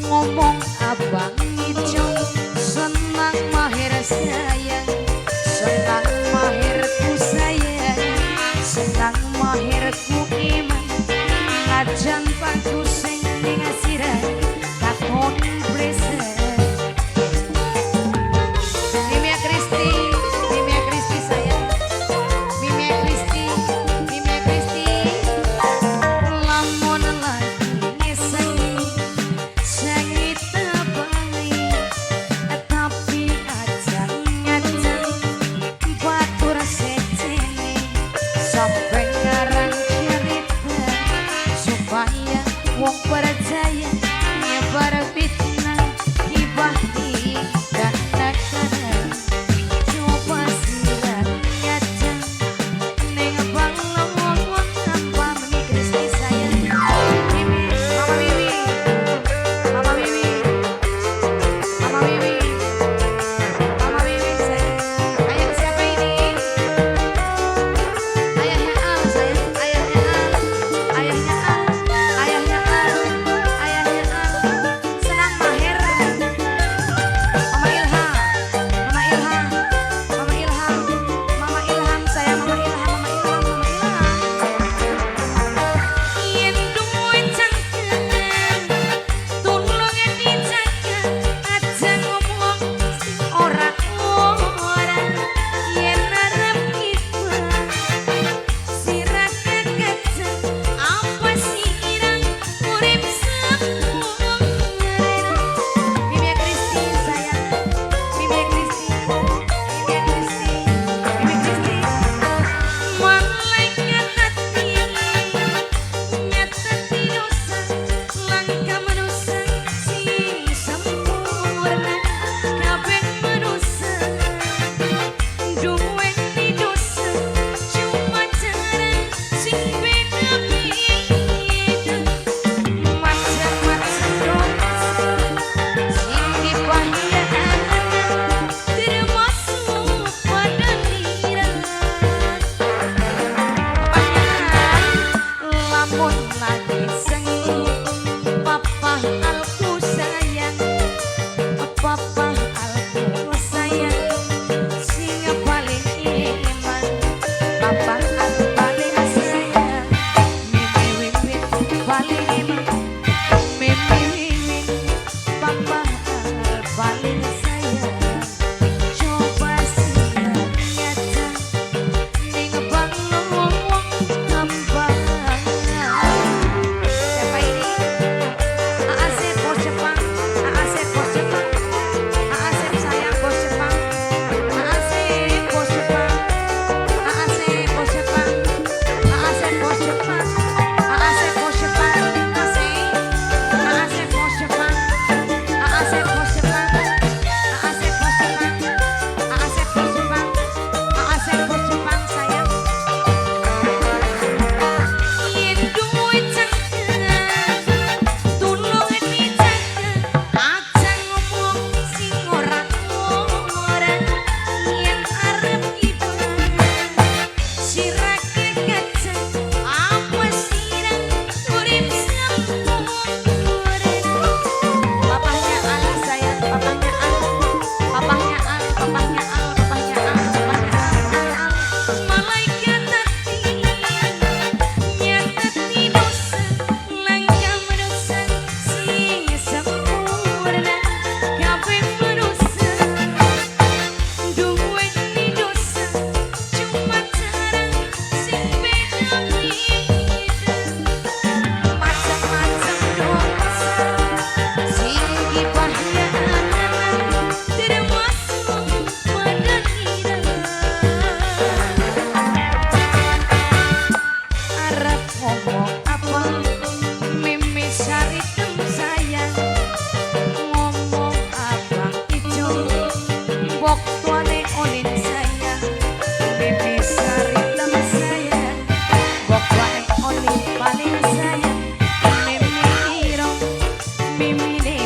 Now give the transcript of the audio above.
ngomong abang ijo senang mahir sayang, senang mahirku sayang, senang mahirku iman, ngajan pangku sing ning sirah katon blesen. Mimia Kristi, Mimia Kristi sayang, Mimia Kristi, Mimia Kristi, lamun lagi ngesengi sengi tebangi, tapi ajang ngajang batur secene sampai ngarang cerita supaya wong percaya nyebar fitnah gibah dan nakana. Coba sirat ngajang neng bang ngomong tanpa Mimi Kristi sayang. Mimi, Mama Mimi, Mama Mimi, Mama Mimi, Mama Mimi sayang. Ayah siapa ini? Ayahnya Al sayang, ayahnya Al, ayahnya Al, ayahnya Al, ayahnya Al. Senang mahir. Mama Ilham, Mama Ilham, Mama Ilham, Mama Ilham sayang, Mama Ilham, Mama Ilham, Mama Ilham. Yen duwe cangkeman, tulung dijaga, aja ngomong sing ora-ora. Yen arep iba, sirah kekecen, apa sirang urip sempurna. Mimia Kristi sayang, Mimia Kristi, Mimia Kristi, Mimia Kristi. Malaikat hati nyatati dosa, langkah manusia sing sempurna. Kabeh manusia duweni dosa, cuma cara sing beda-beda. Macam-macam dosa sing dibahayakan, termasuk pada diri. Lamun lagi sengi, papa alku sayang, papa alku sayang, sing paling iman, papa alku paling sayang, Mimi Wiwin paling iman, Mimi Wiwin, papa alku paling sayang. Coba siap nyata ning bang ngomong tambah. Siapa ini? Aasep bos Jepang, Aasep bos Jepang, Aasep sayang bos Jepang, Aasep bos Jepang, Aasep bos Jepang, Aasep bos Jepang, Aasep bos Jepang, Aasep bos Jepang, Aasep bos Jepang, Aasep bos Jepang, Aasep bos Jepang, Aasep bos Jepang sayang. Yen duwe cangkeman, tulung dijaga, aja ngomong sing ora-ora. Yen arep iba, sirah kekecen, apa sirang urip sempurna. Papahnya Al sayang, papahnya Al, papahnya Al, papahnya Al, papahnya Al, papahnya Al. Malaikat hati nyatati dosa, langkah manusia sing sempurna. Kabeh manusia duweni dosa, cuma cara sing beda-beda. Macam-macam dosa sing dibahayakan, termasuk pada diri. Arep ngomong apa? Mimi Saritem sayang, ngomong apa ijo mbok tuane olin sayang, Mimi Saritem sayang, mbok tuane olin paling sayang, Mimi iro, Mimi ne